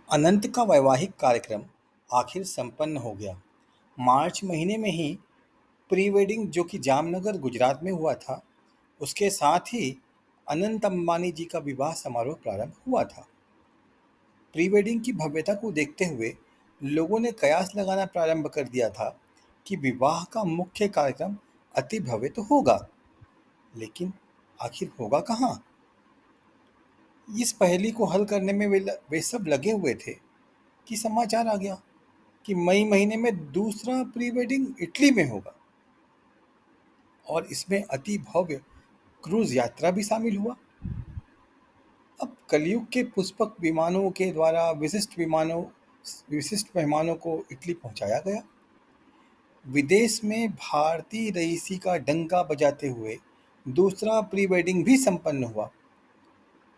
अनंत का वैवाहिक कार्यक्रम आखिर संपन्न हो गया। मार्च महीने में ही प्री वेडिंग जो कि जामनगर गुजरात में हुआ था, उसके साथ ही अनंत अंबानी जी का विवाह समारोह प्रारंभ हुआ था। प्री वेडिंग की भव्यता को देखते हुए लोगों ने कयास लगाना प्रारंभ कर दिया था कि विवाह का मुख्य कार्यक्रम अति भव्य तो होगा, लेकिन आखिर होगा कहाँ? इस पहेली को हल करने में वे सब लगे हुए थे कि समाचार आ गया कि मई महीने में दूसरा प्री वेडिंग इटली में होगा और इसमें अति भव्य क्रूज यात्रा भी शामिल हुआ। अब कलयुग के पुष्पक विमानों के द्वारा विशिष्ट मेहमानों को इटली पहुंचाया गया। विदेश में भारतीय रईसी का डंका बजाते हुए दूसरा प्री वेडिंग भी संपन्न हुआ।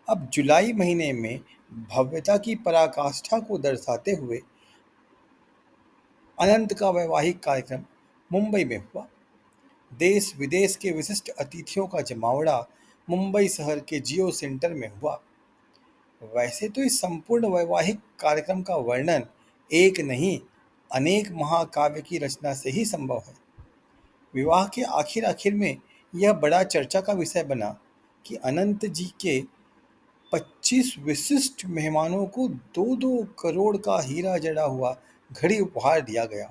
अब जुलाई महीने में भव्यता की पराकाष्ठा को दर्शाते हुए अनंत का वैवाहिक कार्यक्रम मुंबई में हुआ। देश विदेश के विशिष्ट अतिथियों का जमावड़ा मुंबई शहर के जियो सेंटर में हुआ। वैसे तो इस संपूर्ण वैवाहिक कार्यक्रम का वर्णन एक नहीं, अनेक महाकाव्य की रचना से ही संभव है। विवाह के आखिर आखिर में यह बड़ा चर्चा का विषय बना कि अनंत जी के 25 विशिष्ट मेहमानों को 2-2 करोड़ का हीरा जड़ा हुआ घड़ी उपहार दिया गया।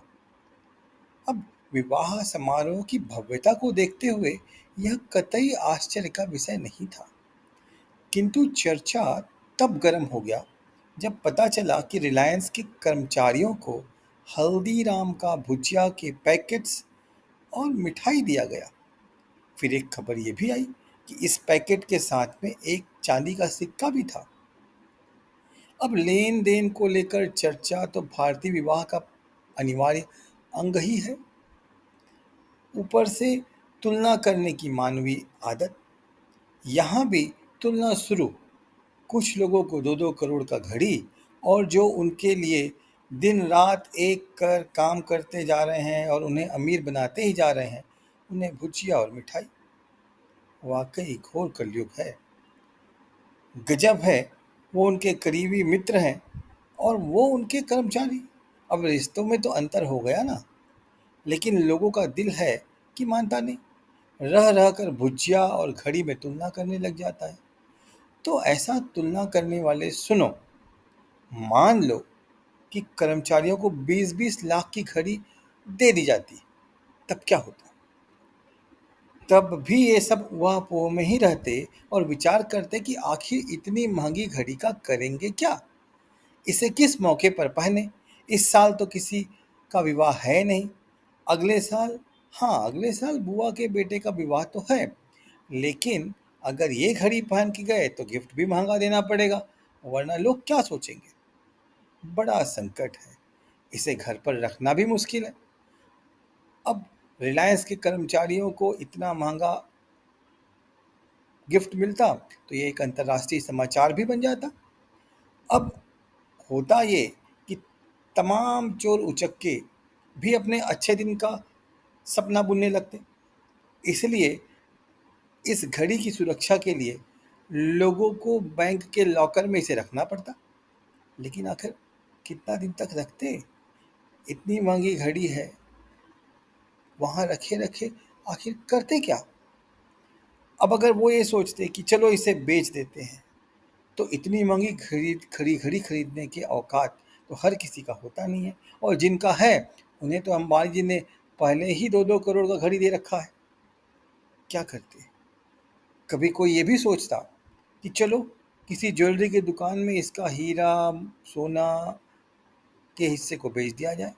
अब विवाह समारोह की भव्यता को देखते हुए यह कतई आश्चर्य का विषय नहीं था, किंतु चर्चा तब गर्म हो गया जब पता चला कि रिलायंस के कर्मचारियों को हल्दीराम का भुजिया के पैकेट्स और मिठाई दिया गया। फिर एक खबर यह भी आई कि इस पैकेट के साथ में एक चांदी का सिक्का भी था। अब लेन देन को लेकर चर्चा तो भारतीय विवाह का अनिवार्य अंग ही है। ऊपर से तुलना करने की मानवीय आदत, यहाँ भी तुलना शुरू। कुछ लोगों को 2-2 करोड़ का घड़ी और जो उनके लिए दिन रात एक कर काम करते जा रहे हैं और उन्हें अमीर बनाते ही जा रहे हैं, उन्हें भुजिया और मिठाई। वाकई घोर कलयुग है। गजब है, वो उनके करीबी मित्र हैं और वो उनके कर्मचारी। अब रिश्तों में तो अंतर हो गया ना, लेकिन लोगों का दिल है कि मानता नहीं। रह रह कर भुजिया और घड़ी में तुलना करने लग जाता है। तो ऐसा तुलना करने वाले सुनो, मान लो कि कर्मचारियों को 20-20 लाख की घड़ी दे दी जाती, तब क्या होता? तब भी ये सब ऊहापोह में ही रहते और विचार करते कि आखिर इतनी महंगी घड़ी का करेंगे क्या, इसे किस मौके पर पहने। इस साल तो किसी का विवाह है नहीं, अगले साल, हाँ अगले साल बुआ के बेटे का विवाह तो है, लेकिन अगर ये घड़ी पहन के गए तो गिफ्ट भी महंगा देना पड़ेगा, वरना लोग क्या सोचेंगे। बड़ा संकट है, इसे घर पर रखना भी मुश्किल है। अब रिलायंस के कर्मचारियों को इतना महंगा गिफ्ट मिलता तो ये एक अंतर्राष्ट्रीय समाचार भी बन जाता। अब होता ये कि तमाम चोर उचक्के भी अपने अच्छे दिन का सपना बुनने लगते। इसलिए इस घड़ी की सुरक्षा के लिए लोगों को बैंक के लॉकर में इसे रखना पड़ता। लेकिन आखिर कितना दिन तक रखते? इतनी महंगी घड़ी है, वहां रखे रखे आखिर करते क्या? अब अगर वो ये सोचते कि चलो इसे बेच देते हैं, तो इतनी महंगी घड़ी खरीदने के औकात तो हर किसी का होता नहीं है, और जिनका है उन्हें तो अंबानी जी ने पहले ही 2-2 करोड़ का घड़ी दे रखा है। क्या करते? कभी कोई ये भी सोचता कि चलो किसी ज्वेलरी की दुकान में इसका हीरा सोना के हिस्से को बेच दिया जाए।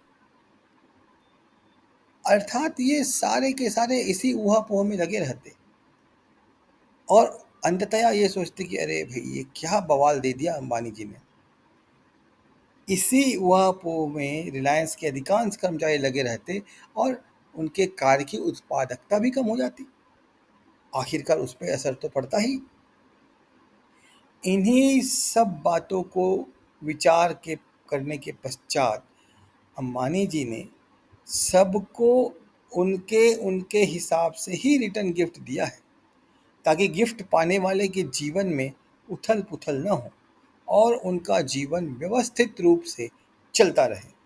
अर्थात ये सारे के सारे इसी ऊहापोह में लगे रहते और अंततः ये सोचते कि अरे भाई ये क्या बवाल दे दिया अंबानी जी ने। इसी ऊहापोह में रिलायंस के अधिकांश कर्मचारी लगे रहते और उनके कार्य की उत्पादकता भी कम हो जाती। आखिरकार उस पर असर तो पड़ता ही। इन्हीं सब बातों को विचार के करने के पश्चात अंबानी जी ने सबको उनके उनके हिसाब से ही रिटर्न गिफ्ट दिया है, ताकि गिफ्ट पाने वाले के जीवन में उथल पुथल न हो और उनका जीवन व्यवस्थित रूप से चलता रहे।